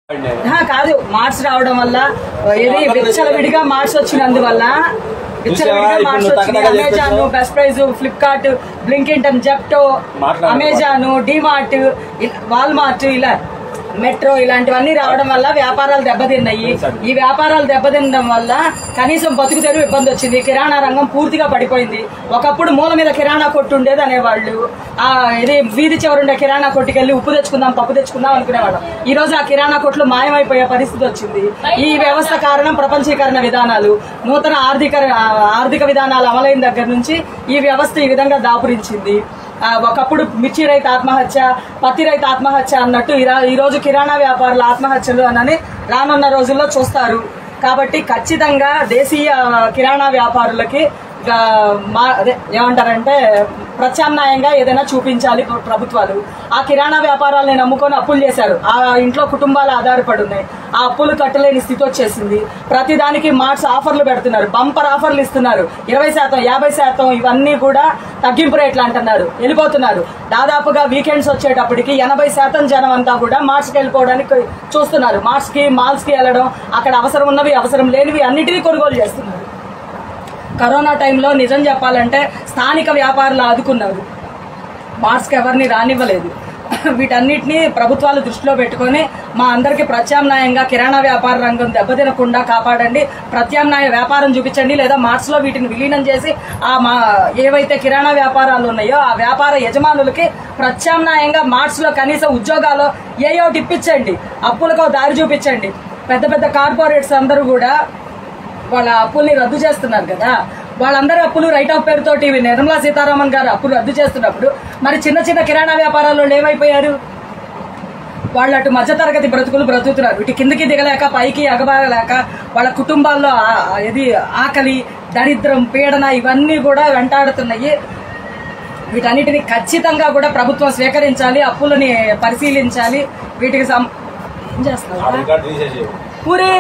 కాదు మార్క్స్ రావడం వల్ల ఇది విచ్చలవిడిగా మార్క్స్ వచ్చినందువల్ల Amazon, Best Price, Flipkart, Blinkit, Zepto, Amazon, DMart, Walmart, ఇలా మెట్రో ఇలాంటివన్నీ రావడం వల్ల వ్యాపారాలు దెబ్బతిన్నాయి. ఈ వ్యాపారాలు దెబ్బతినడం వల్ల కనీసం బతుకు తెరువు ఇబ్బంది వచ్చింది. కిరాణా రంగం పూర్తిగా పడిపోయింది. ఒకప్పుడు మూల మీద కిరాణా కొట్టు ఉండేది అనేవాళ్ళు. ఇది వీధి చివరుండే కిరాణా కొట్టుకెళ్లి ఉప్పు తెచ్చుకుందాం, పప్పు తెచ్చుకుందాం అనుకునేవాళ్ళం. ఈ రోజు ఆ కిరాణా కొట్లు మాయమైపోయే పరిస్థితి వచ్చింది. ఈ వ్యవస్థ కారణం ప్రపంచీకరణ విధానాలు, నూతన ఆర్థిక విధానాలు అమలైన దగ్గర నుంచి ఈ వ్యవస్థ ఈ విధంగా దాపురించింది. ఒకప్పుడు మిర్చి రైతు ఆత్మహత్య, పత్తి రైతు ఆత్మహత్య అన్నట్టు ఈ రోజు కిరాణా వ్యాపారుల ఆత్మహత్యలు అని రానున్న రోజుల్లో చూస్తారు. కాబట్టి ఖచ్చితంగా దేశీయ కిరాణా వ్యాపారులకి ఏమంటారంటే ప్రత్యామ్నాయంగా ఏదైనా చూపించాలి ప్రభుత్వాలు. ఆ కిరాణా వ్యాపారాలను నమ్ముకొని అప్పులు చేశారు. ఆ ఇంట్లో కుటుంబాలు ఆధారపడి ఉన్నాయి. ఆ అప్పులు కట్టలేని స్థితి వచ్చేసింది. ప్రతిదానికి మార్ట్స్ ఆఫర్లు పెడుతున్నారు, బంపర్ ఆఫర్లు ఇస్తున్నారు. 20%, 50% ఇవన్నీ కూడా తగ్గింపు రేట్లు అంటున్నారు. వెళ్ళిపోతున్నారు. దాదాపుగా వీకెండ్స్ వచ్చేటప్పటికి 80% జనం అంతా కూడా మార్ట్స్కి వెళ్ళిపోవడానికి చూస్తున్నారు. మార్ట్స్ కి, మాల్స్ కి వెళ్ళడం, అక్కడ అవసరం ఉన్నవి, అవసరం లేనివి అన్నిటినీ కొనుగోలు చేస్తున్నారు. కరోనా టైంలో నిజం చెప్పాలంటే స్థానిక వ్యాపారులు ఆదుకున్నారు. మార్ట్స్కి ఎవరిని రానివ్వలేదు. వీటన్నిటినీ ప్రభుత్వాలు దృష్టిలో పెట్టుకుని మా అందరికీ ప్రత్యామ్నాయంగా కిరాణా వ్యాపార రంగం దెబ్బతినకుండా కాపాడండి, ప్రత్యామ్నాయ వ్యాపారం చూపించండి, లేదా మార్ట్స్ లో వీటిని విలీనం చేసి ఏవైతే కిరాణా వ్యాపారాలు ఉన్నాయో ఆ వ్యాపార యజమానులకి ప్రత్యామ్నాయంగా మార్ట్స్ లో కనీసం ఉద్యోగాలు ఏయోటి ఇప్పించండి, అప్పులకు దారి చూపించండి. పెద్ద పెద్ద కార్పొరేట్స్ అందరూ కూడా వాళ్ళ అప్పుల్ని రద్దు చేస్తున్నారు కదా. వాళ్ళందరూ అప్పులు రైట్ ఆఫ్ పేరుతోటి నిర్మలా సీతారామన్ గారు అప్పులు రద్దు చేస్తున్నప్పుడు మరి చిన్న చిన్న కిరాణా వ్యాపారాల్లో ఏమైపోయారు? వాళ్ళు అటు మధ్యతరగతి బ్రతుకులు బ్రతుకుతున్నారు. ఇటు కిందకి దిగలేక పైకి ఎగబారలేక వాళ్ళ కుటుంబాల్లో ఆకలి, దరిద్రం, పీడన ఇవన్నీ కూడా వెంటాడుతున్నాయి. వీటన్నిటిని ఖచ్చితంగా కూడా ప్రభుత్వం స్వీకరించాలి, అప్పులని పరిశీలించాలి. వీటికి ఏం చేస్తున్నారు పూరి